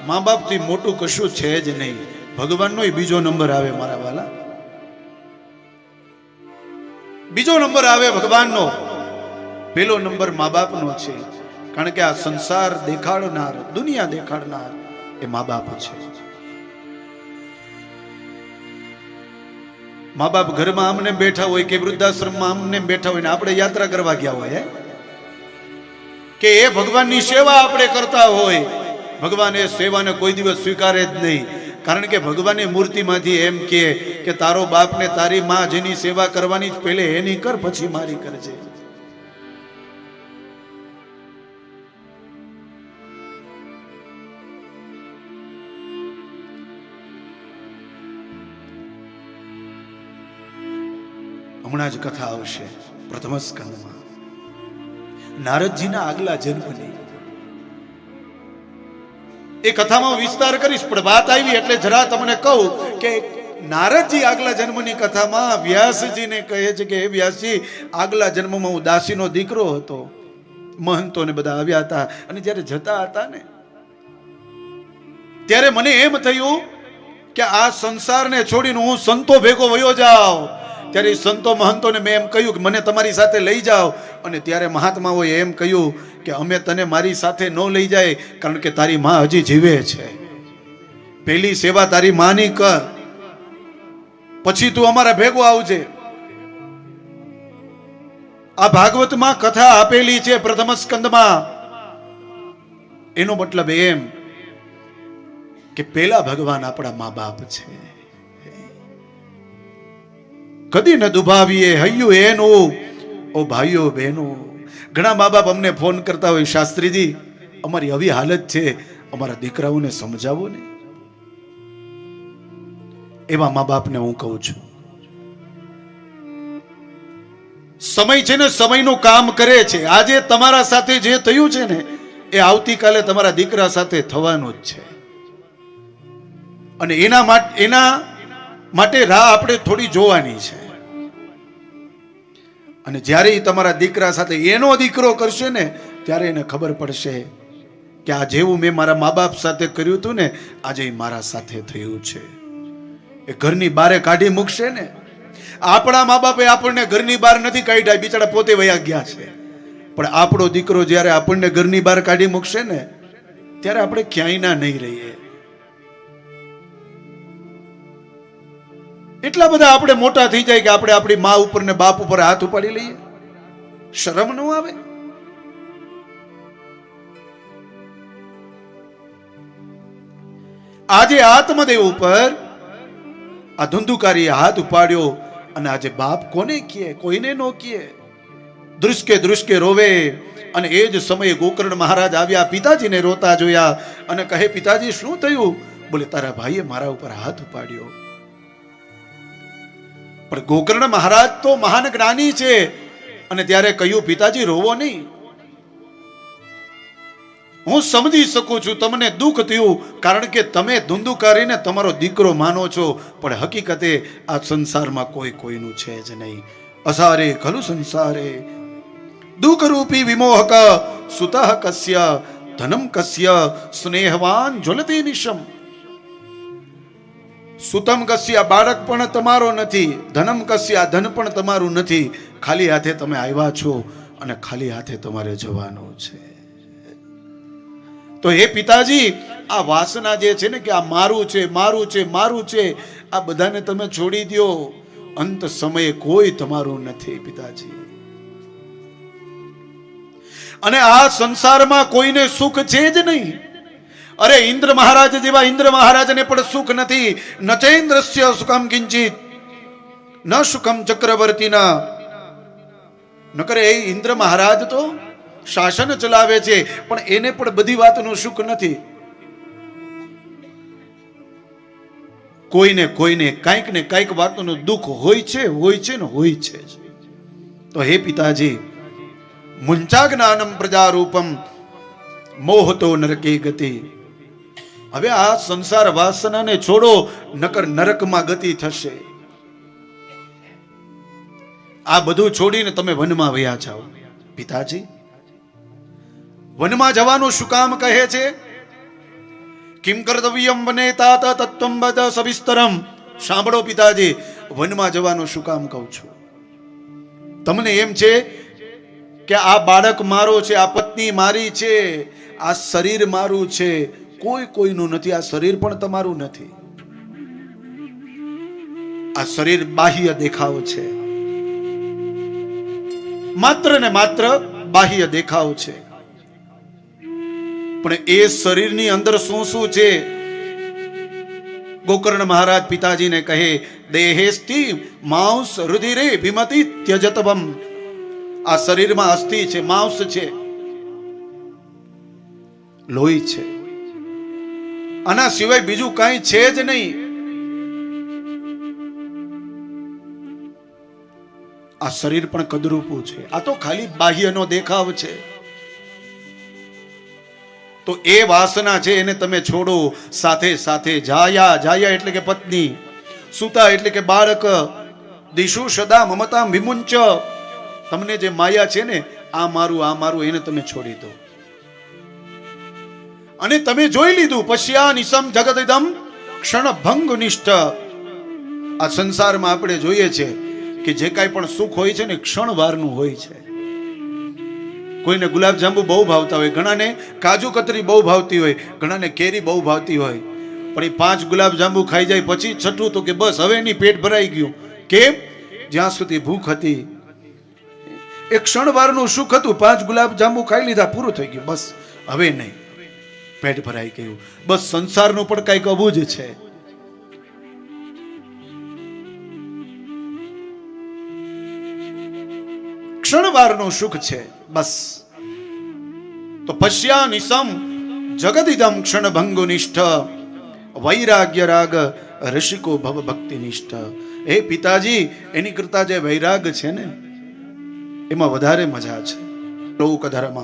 મા બાપથી મોટું કશું છે જ નહીં. ભગવાનનો બીજો નંબર આવે મારા વાલા, બીજો નંબર આવે ભગવાનનો, પેલો નંબર મા બાપનો છે. કારણ કે આ સંસાર દેખાડનાર, દુનિયા દેખાડનાર એ મા બાપ છે. મા બાપ ઘરમાં આમને બેઠા હોય કે વૃદ્ધાશ્રમમાં આમને બેઠા હોય ને આપણે યાત્રા કરવા ગયા હોય કે એ ભગવાનની સેવા આપણે કરતા હોય, ભગવાન એ સેવાને કોઈ દિવસ સ્વીકારે જ નહીં. કારણ કે ભગવાનની મૂર્તિમાંથી એમ કે તારો બાપ ને તારી માં જેની સેવા કરવાની પહેલે એની કર, પછી મારી કરજે. હમણાં જ કથા આવશે પ્રથમ સ્કંદમાં નારદજીના આગલા જન્મની. એ કથામાં વિસ્તાર કરીશ, પણ વાત આવી એટલે જરા તમને કહું કે નારદજી આગલા જન્મની કથામાં વ્યાસજીને કહે છે કે હે વ્યાસજી, આગલા જન્મમાં હું દાસીનો દીકરો હતો, મહંતોને બધા આવ્યા હતા, અને જ્યારે જતા હતા ને ત્યારે મને એમ થયું કે આ સંસારને છોડીને હું સંતો ભેગો વયો જાઉં. ત્યારે સંતો મહંતોને મેં એમ કહ્યું કે મને તમારી સાથે લઈ જાઓ. અને ત્યારે મહાત્માઓએ એમ કહ્યું કે અમે તને મારી સાથે ન લઈ જાય, કારણ કે તારી માં હજી જીવે છે. પહેલી સેવા તારી માની કર, પછી તું અમારા ભેગો આવજે. આ ભાગવતમાં કથા આપેલી છે પ્રથમ સ્કંદમાં. એનો મતલબ એમ કે પેલા ભગવાન આપણા મા બાપ છે. કદી ન દુભાવીએ હૈયું એનું, ઓ ભાઈઓ બહેનો. ઘણા મા બાપ અમને ફોન કરતા હોય, શાસ્ત્રીજી અમારી આવી હાલત છે, અમારા દીકરાઓને સમજાવો ને. એવા મા બાપને હું કહું છું, સમય છે ને સમયનું કામ કરે છે. આજે તમારા સાથે જે થયું છે ને એ આવતીકાલે તમારા દીકરા સાથે થવાનું જ છે. અને એના માટે રાહ આપણે થોડી જોવાની છે. અને જ્યારે તમારા દીકરા સાથે એનો દીકરો કરશે ને ત્યારે એને ખબર પડશે કે આ જેવું મેં મારા મા બાપ સાથે કર્યું હતું ને, આજે મારા સાથે થયું છે. એ ઘરની બહાર કાઢી મૂકશે ને. આપણા મા બાપે આપણને ઘરની બહાર નથી કાઢ્યા, બિચારા પોતે વયા ગયા છે. પણ આપણો દીકરો જ્યારે આપણને ઘરની બહાર કાઢી મૂકશે ને ત્યારે આપણે ક્યાંય ના નહીં રહીએ. એટલા બધા આપણે મોટા થઈ જાય કે આપણે આપણી મા ઉપર ને બાપ ઉપર હાથ ઉપાડી લઈએ. શરમ ન આવે? આજે આત્મદેવ ઉપર આ ધુંધુકારીએ હાથ ઉપાડ્યો, અને આજે બાપ કોને કહે? કોઈને નો કહે. ધ્રુસકે ધ્રુસકે રોવે. અને એ જ સમયે ગોકર્ણ મહારાજ આવ્યા, પિતાજીને રોતા જોયા અને કહે, પિતાજી શું થયું? બોલે, તારા ભાઈએ મારા ઉપર હાથ ઉપાડ્યો. પણ ગોકર્ણ મહારાજ તો મહાન જ્ઞાની છે, અને ત્યારે કહ્યું, પિતાજી રોવો નહીં, હું સમજી શકું છું તમને દુઃખ થયું, કારણ કે તમે ધુંધુકારીને તમારો દીકરો માનો છો, પણ હકીકતે આ સંસારમાં કોઈ કોઈનું છે જ નહીં. અસારે ખલુ સંસારે દુઃખ રૂપી વિમોહક સુતઃ કસ્ય ધનમ કસ્ય સ્નેહવાન જ્વલતે નિશમ. સુતમ કસ્ય બાળક પણ તમારો નથી, ધનમ કસ્ય ધન પણ તમારું નથી. ખાલી હાથે તમે આવ્યા છો અને ખાલી હાથે તમારે જવાનું છે. તો હે પિતાજી, આ વાસના જે છે ને કે આ મારું છે, મારું છે, મારું છે, આ બધાને તમે છોડી દો. અંત સમયે કોઈ તમારું નથી પિતાજી. અને આ સંસારમાં કોઈને સુખ છે જ નહીં. અરે ઇન્દ્ર મહારાજ જેવા ઇન્દ્ર મહારાજને પણ સુખ નથી. ન ચેન્દ્રસ્ય સુખમ કિંચિત ન સુખમ ચક્રવર્તીના. નકર એ ઇન્દ્ર મહારાજ તો શાસન ચલાવે છે, પણ એને પણ બધી વાતનું સુખ નથી. કોઈને કાંઈક ને કાંઈક વાતનું દુઃખ હોય છે ને હોય છે. તો હે પિતાજી, મુંચા જ્ઞાનમ પ્રજારૂપમ મોહતો નરકે ગતિ. હવે આ સંસાર વાસનાને છોડો, નકર નરકમાં ગતિ થશે. આ બધું છોડીને તમે વનમાં વયા જાઓ. પિતાજી, વનમાં જવાનું શું કામ કહે છે? કિમ કર્તવ્યમ વને તાત તત્વમ વદ સવિસ્તરમ. સાંભળો પિતાજી, વનમાં જવાનું શું કામ કહું છું? તમને એમ છે કે આ બાળક મારો છે, આ પત્ની મારી છે, આ શરીર મારું છે? કોઈ કોઈનું નથી. આ શરીર પણ તમારું નથી. આ શરીર બાહ્ય દેખાવ છે, માત્ર ને માત્ર બાહ્ય દેખાવ છે. પણ એ શરીરની અંદર શું શું છે? ગોકર્ણ મહારાજ પિતાજીને કહે, દેહેસ્તિ માંસ રુધિરે ભીમતિ ત્યજતવમ. આ શરીરમાં અસ્થિ છે, માંસ છે, લોહી છે. આના સિવાય બીજું કાંઈ છે જ નહીં. આ શરીર પણ કદરૂપું છે. આ તો ખાલી બાહ્યનો દેખાવ છે. તો એ વાસના છે એને તમે છોડો. સાથે સાથે જાયા, જાયા એટલે કે પત્ની, સુતા એટલે કે બાળક, દિશુ સદા મમતા વિમુંચ. તમને જે માયા છે ને, આ મારું એને તમે છોડી દો. અને તમે જોઈ લીધું, પશ્યા નિસમ જગદિદમ ક્ષણભંગ નિષ્ઠ. આ સંસારમાં આપણે જોઈએ છે કે જે કાંઈ પણ સુખ હોય છે ને, ક્ષણવારનું હોય છે. કોઈને ગુલાબ જાંબુ બહુ ભાવતા હોય, ઘણાને કાજુ કતરી બહુ ભાવતી હોય, ઘણાને કેરી બહુ ભાવતી હોય. પણ એ 5 ગુલાબ જાંબુ ખાઈ જાય પછી છઠ્ઠું તો કે બસ હવે એની પેટ ભરાઈ ગયું. કેમ? જ્યાં સુધી ભૂખ હતી, એક ક્ષણવારનું સુખ હતું, 5 ગુલાબ જાંબુ ખાઈ લીધા, પૂરું થઈ ગયું, બસ હવે નહીં, પેટ ભરાઈ ગયું. બસ સંસારનું પણ કંઈક આવું જ છે. ક્ષણવારનું સુખ છે, બસ. તો પશ્યા નિસમ જગદિદમ ક્ષણભંગો નિષ્ઠ વૈરાગ્ય રાગ ઋષિકો ભવ ભક્તિ નિષ્ઠ. હે પિતાજી, એની કરતા જે વૈરાગ છે ને, એમાં વધારે મજા છે. લોક ધર્મ